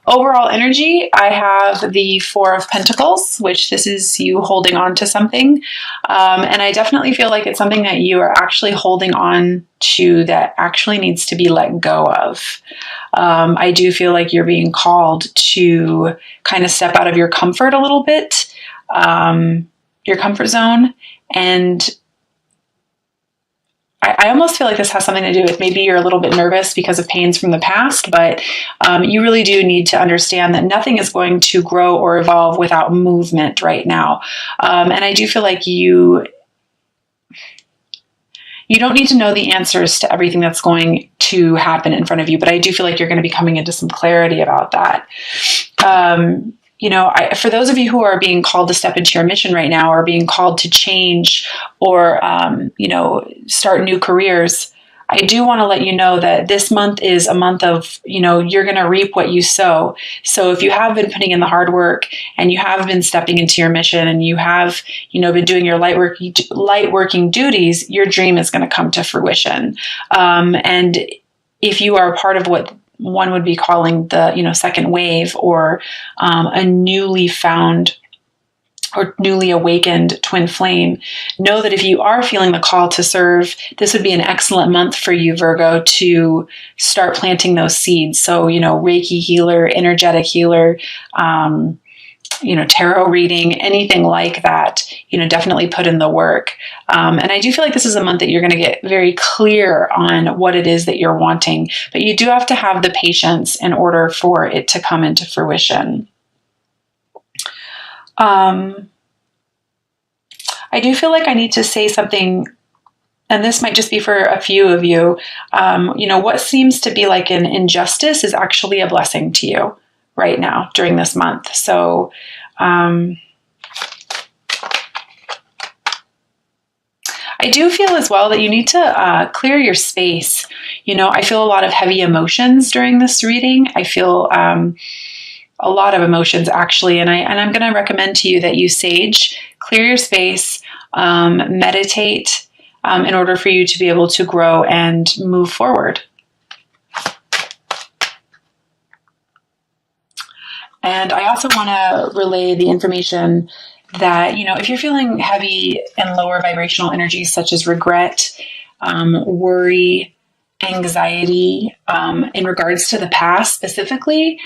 Overall energy, I have the Four of Pentacles, which this is you holding on to something. And I definitely feel like it's something that you are actually holding on to that actually needs to be let go of. I do feel like you're being called to kind of step out of your comfort a little bit, your comfort zone. And I almost feel like this has something to do with maybe you're a little bit nervous because of pains from the past, but you really do need to understand that nothing is going to grow or evolve without movement right now. And I do feel like you don't need to know the answers to everything that's going to happen in front of you, but I do feel like you're going to be coming into some clarity about that. For those of you who are being called to step into your mission right now, or being called to change or, start new careers, I do want to let you know that this month is a month of, you're going to reap what you sow. So if you have been putting in the hard work and you have been stepping into your mission and you have, been doing your light working duties, your dream is going to come to fruition. And if you are a part of what one would be calling the, second wave, or a newly found or newly awakened twin flame, know that if you are feeling the call to serve, this would be an excellent month for you, Virgo, to start planting those seeds. So, Reiki healer, energetic healer, tarot reading, anything like that, definitely put in the work. And I do feel like this is a month that you're going to get very clear on what it is that you're wanting, but you do have to have the patience in order for it to come into fruition. I do feel like I need to say something, and this might just be for a few of you. What seems to be like an injustice is actually a blessing to you right now during this month. So, I do feel as well that you need to clear your space. I feel a lot of heavy emotions during this reading. I feel a lot of emotions actually, and I'm going to recommend to you that you sage, clear your space, meditate, in order for you to be able to grow and move forward. And I also want to relay the information that, if you're feeling heavy and lower vibrational energies such as regret, worry, anxiety, in regards to the past specifically,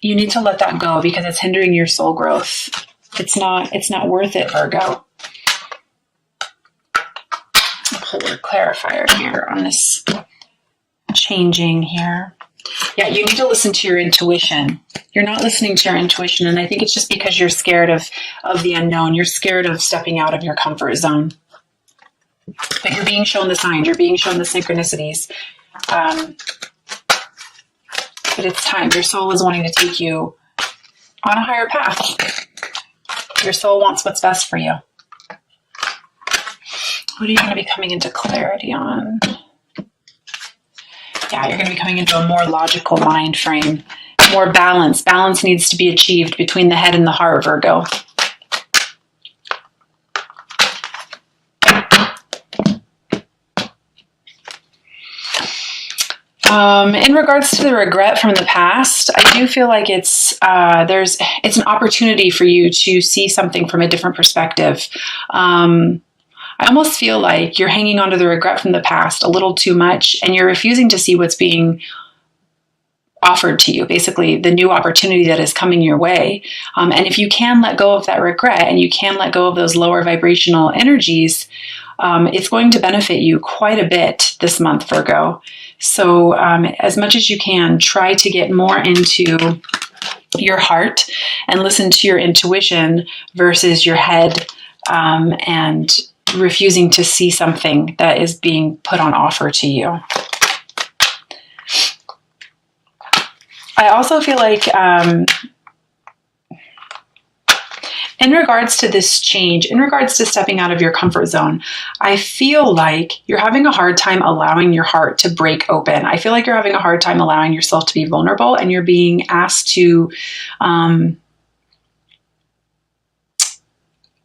you need to let that go because it's hindering your soul growth. It's not worth it, Virgo. I'll pull a clarifier here on this changing here. Yeah, you need to listen to your intuition. You're not listening to your intuition, and I think it's just because you're scared of the unknown. You're scared of stepping out of your comfort zone. But you're being shown the signs. You're being shown the synchronicities. But it's time. Your soul is wanting to take you on a higher path. Your soul wants what's best for you. What are you going to be coming into clarity on? Yeah, you're going to be coming into a more logical mind frame, more balance. Balance needs to be achieved between the head and the heart, Virgo. In regards to the regret from the past, I do feel like it's an opportunity for you to see something from a different perspective. I almost feel like you're hanging on to the regret from the past a little too much, and you're refusing to see what's being offered to you, basically the new opportunity that is coming your way. And if you can let go of that regret and you can let go of those lower vibrational energies, it's going to benefit you quite a bit this month, Virgo. So as much as you can, try to get more into your heart and listen to your intuition versus your head, and refusing to see something that is being put on offer to you. I also feel like in regards to this change, in regards to stepping out of your comfort zone, I feel like you're having a hard time allowing your heart to break open. I feel like you're having a hard time allowing yourself to be vulnerable, and you're being asked to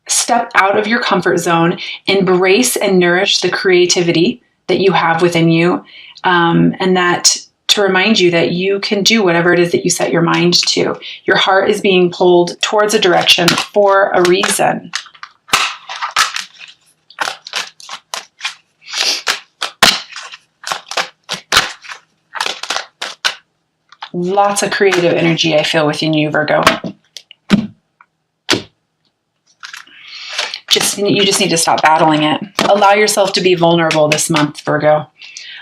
step out of your comfort zone, embrace and nourish the creativity that you have within you, and that to remind you that you can do whatever it is that you set your mind to. Your heart is being pulled towards a direction for a reason. Lots of creative energy I feel within you, Virgo. You just need to stop battling it. Allow yourself to be vulnerable this month, Virgo.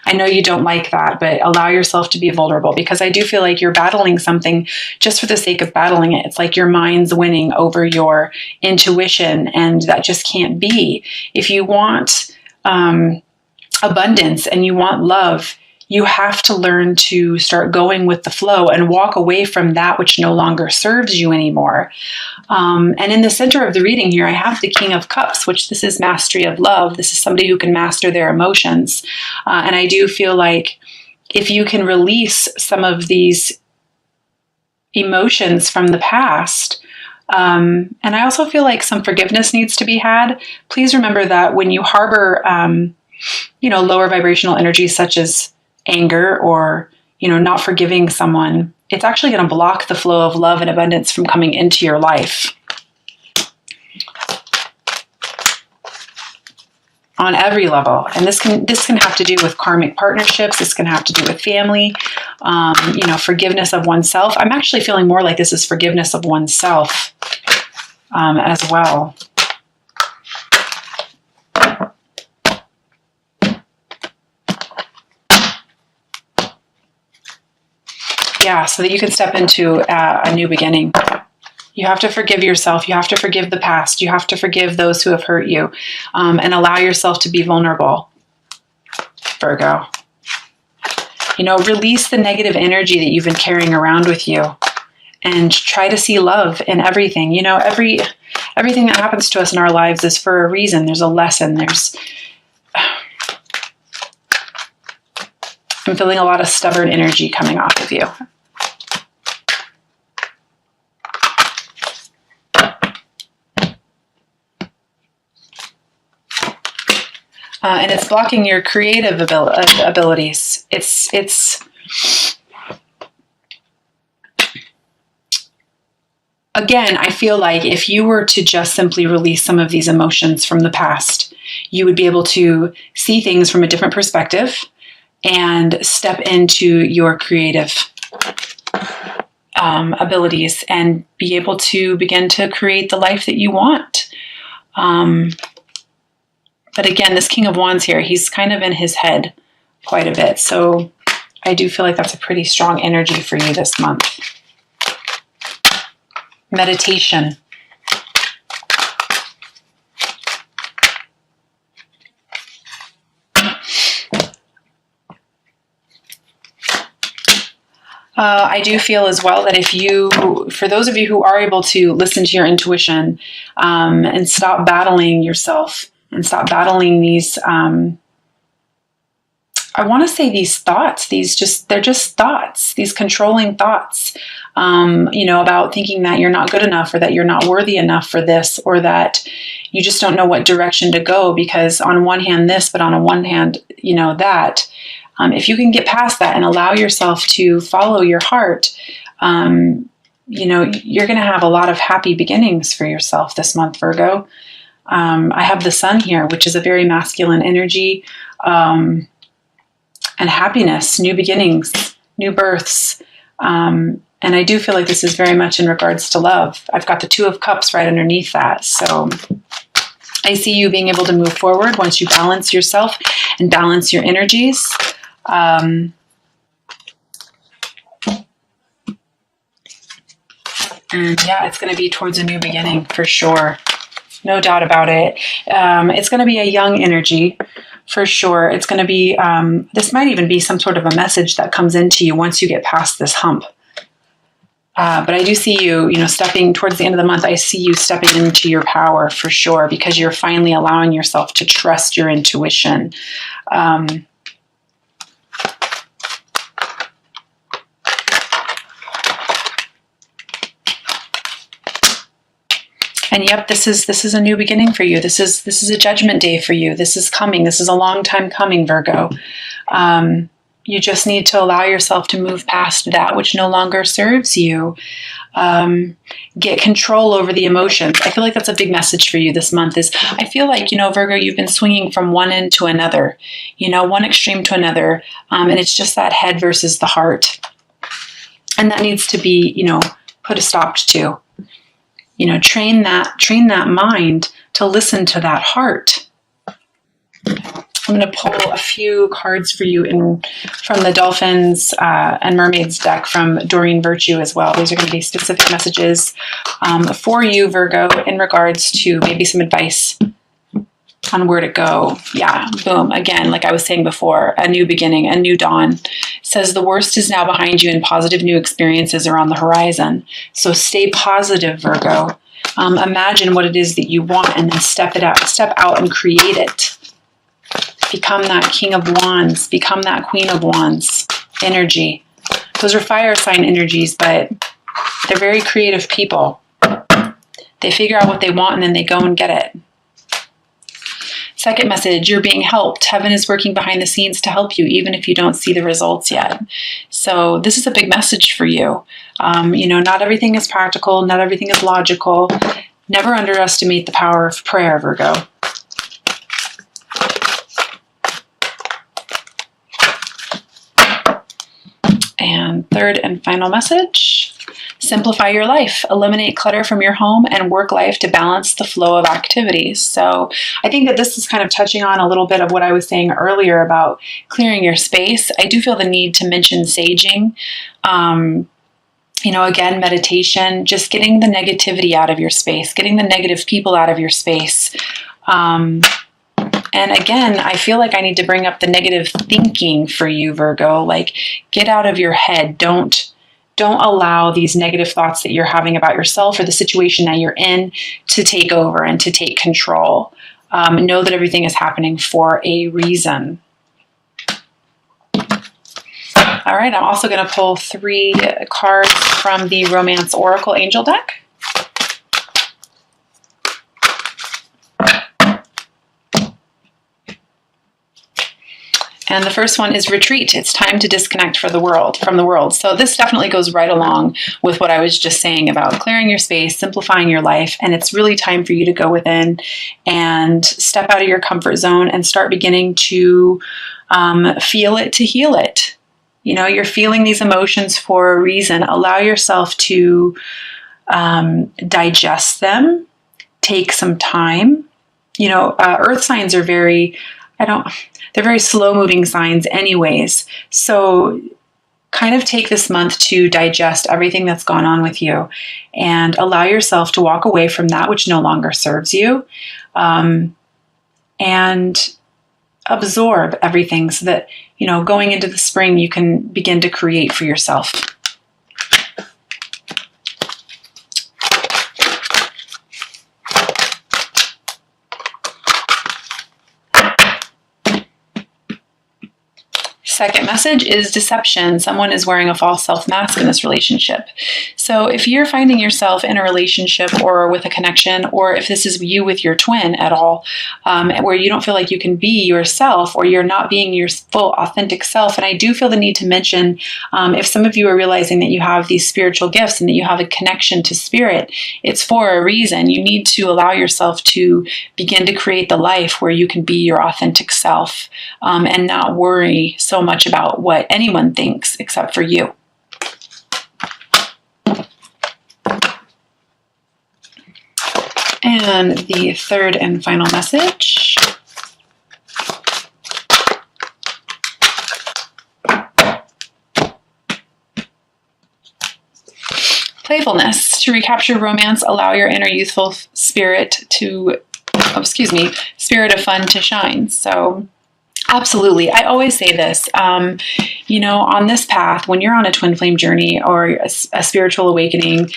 I know you don't like that, but allow yourself to be vulnerable, because I do feel like you're battling something just for the sake of battling it. It's like your mind's winning over your intuition, and that just can't be. If you want abundance and you want love, you have to learn to start going with the flow and walk away from that which no longer serves you anymore. And in the center of the reading here, I have the King of Cups, which this is mastery of love. This is somebody who can master their emotions. And I do feel like if you can release some of these emotions from the past, and I also feel like some forgiveness needs to be had. Please remember that when you harbor, lower vibrational energies such as anger or, not forgiving someone, it's actually going to block the flow of love and abundance from coming into your life. On every level. And this can have to do with karmic partnerships. This can have to do with family, forgiveness of oneself. I'm actually feeling more like this is forgiveness of oneself as well. Yeah, so that you can step into a new beginning. You have to forgive yourself. You have to forgive the past. You have to forgive those who have hurt you, and allow yourself to be vulnerable, Virgo. Release the negative energy that you've been carrying around with you, and try to see love in everything. Everything that happens to us in our lives is for a reason. There's a lesson. I'm feeling a lot of stubborn energy coming off of you. And it's blocking your creative abilities. Again, I feel like if you were to just simply release some of these emotions from the past, you would be able to see things from a different perspective and step into your creative abilities and be able to begin to create the life that you want. But again, this King of Wands here, he's kind of in his head quite a bit. So I do feel like that's a pretty strong energy for you this month. Meditation. I do feel as well that for those of you who are able to listen to your intuition and stop battling yourself and stop battling these, I want to say these thoughts, they're just thoughts, these controlling thoughts, about thinking that you're not good enough or that you're not worthy enough for this, or that you just don't know what direction to go because on one hand this, but on one hand, that. If you can get past that and allow yourself to follow your heart, you're going to have a lot of happy beginnings for yourself this month, Virgo. I have the Sun here, which is a very masculine energy, and happiness, new beginnings, new births. And I do feel like this is very much in regards to love. I've got the Two of Cups right underneath that. So I see you being able to move forward once you balance yourself and balance your energies. And yeah, it's going to be towards a new beginning for sure. No doubt about it. It's going to be a young energy for sure. It's going to be, this might even be some sort of a message that comes into you once you get past this hump. But I do see you, stepping towards the end of the month. I see you stepping into your power for sure, because you're finally allowing yourself to trust your intuition. And yep, this is a new beginning for you. This is a judgment day for you. This is coming. This is a long time coming, Virgo. you just need to allow yourself to move past that which no longer serves you. Get control over the emotions. I feel like that's a big message for you this month. I feel like, Virgo, you've been swinging from one end to another, one extreme to another. And it's just that head versus the heart. And that needs to be, put a stop to. Train that mind to listen to that heart. I'm going to pull a few cards for you from the Dolphins and Mermaids deck from Doreen Virtue as well. These are going to be specific messages for you, Virgo, in regards to maybe some advice on where to go. Yeah, boom. Again, like I was saying before, a new beginning, a new dawn. It says the worst is now behind you and positive new experiences are on the horizon. So stay positive, Virgo. Imagine what it is that you want and then step out and create it. Become that King of Wands. Become that Queen of Wands energy. Those are fire sign energies, but they're very creative people. They figure out what they want and then they go and get it. Second message, you're being helped. Heaven is working behind the scenes to help you, even if you don't see the results yet. So this is a big message for you. Not everything is practical. Not everything is logical. Never underestimate the power of prayer, Virgo. And third and final message, simplify your life, eliminate clutter from your home and work life to balance the flow of activities. So I think that this is kind of touching on a little bit of what I was saying earlier about clearing your space. I do feel the need to mention saging, again, meditation, just getting the negativity out of your space, getting the negative people out of your space. And again, I feel like I need to bring up the negative thinking for you, Virgo. Like, get out of your head. Don't allow these negative thoughts that you're having about yourself or the situation that you're in to take over and to take control. Know that everything is happening for a reason. All right, I'm also going to pull 3 cards from the Romance Oracle Angel deck. And the first one is retreat. It's time to disconnect from the world. So this definitely goes right along with what I was just saying about clearing your space, simplifying your life. And it's really time for you to go within and step out of your comfort zone and start beginning to feel it to heal it. You're feeling these emotions for a reason. Allow yourself to digest them. Take some time. Earth signs are they're very slow-moving signs anyways. So kind of take this month to digest everything that's gone on with you and allow yourself to walk away from that which no longer serves you, and absorb everything so that, going into the spring, you can begin to create for yourself. Second message is deception. Someone is wearing a false self-mask in this relationship. So if you're finding yourself in a relationship or with a connection, or if this is you with your twin at all, where you don't feel like you can be yourself or you're not being your full authentic self, and I do feel the need to mention, if some of you are realizing that you have these spiritual gifts and that you have a connection to spirit, it's for a reason. You need to allow yourself to begin to create the life where you can be your authentic self, and not worry so much about what anyone thinks except for you. And the third and final message. Playfulness. To recapture romance, allow your inner youthful spirit spirit of fun to shine. So absolutely. I always say this, on this path, when you're on a twin flame journey or a spiritual awakening,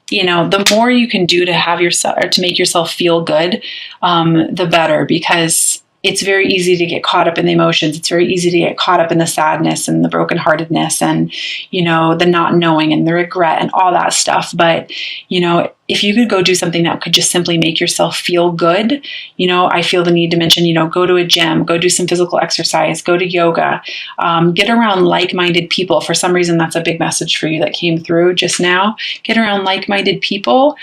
the more you can do to have yourself or to make yourself feel good, the better, because it's very easy to get caught up in the emotions. It's very easy to get caught up in the sadness and the brokenheartedness and, you know, the not knowing and the regret and all that stuff. But, you know, if you could go do something that could just simply make yourself feel good, you know, I feel the need to mention, you know, go to a gym, go do some physical exercise, go to yoga, get around like-minded people. For some reason, that's a big message for you that came through just now. Get around like-minded people.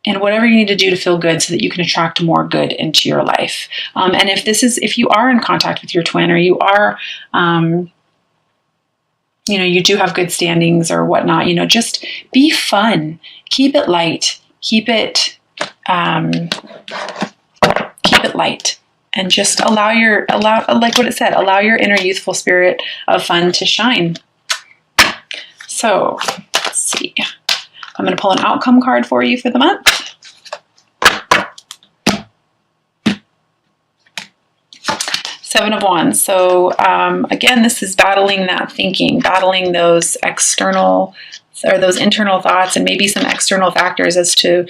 And whatever you need to do to feel good so that you can attract more good into your life. And if you are in contact with your twin, or you are, you know, you do have good standings or whatnot, you know, just be fun, keep it light, keep it light, and just allow like what it said, allow your inner youthful spirit of fun to shine. So let's see. I'm going to pull an outcome card for you for the month. Seven of Wands. So again, this is battling that thinking, battling those external or those internal thoughts and maybe some external factors as to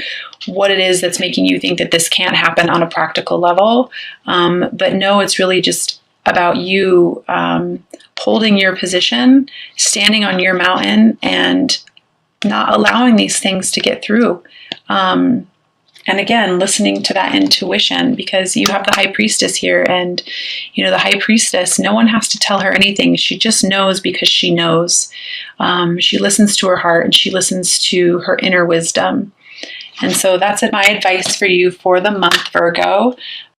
what it is that's making you think that this can't happen on a practical level. But no, it's really just about you holding your position, standing on your mountain, and not allowing these things to get through. And again, listening to that intuition, because you have the High Priestess here, and you know, the High Priestess, no one has to tell her anything. She just knows because she knows. She listens to her heart, and she listens to her inner wisdom. And so that's my advice for you for the month, Virgo.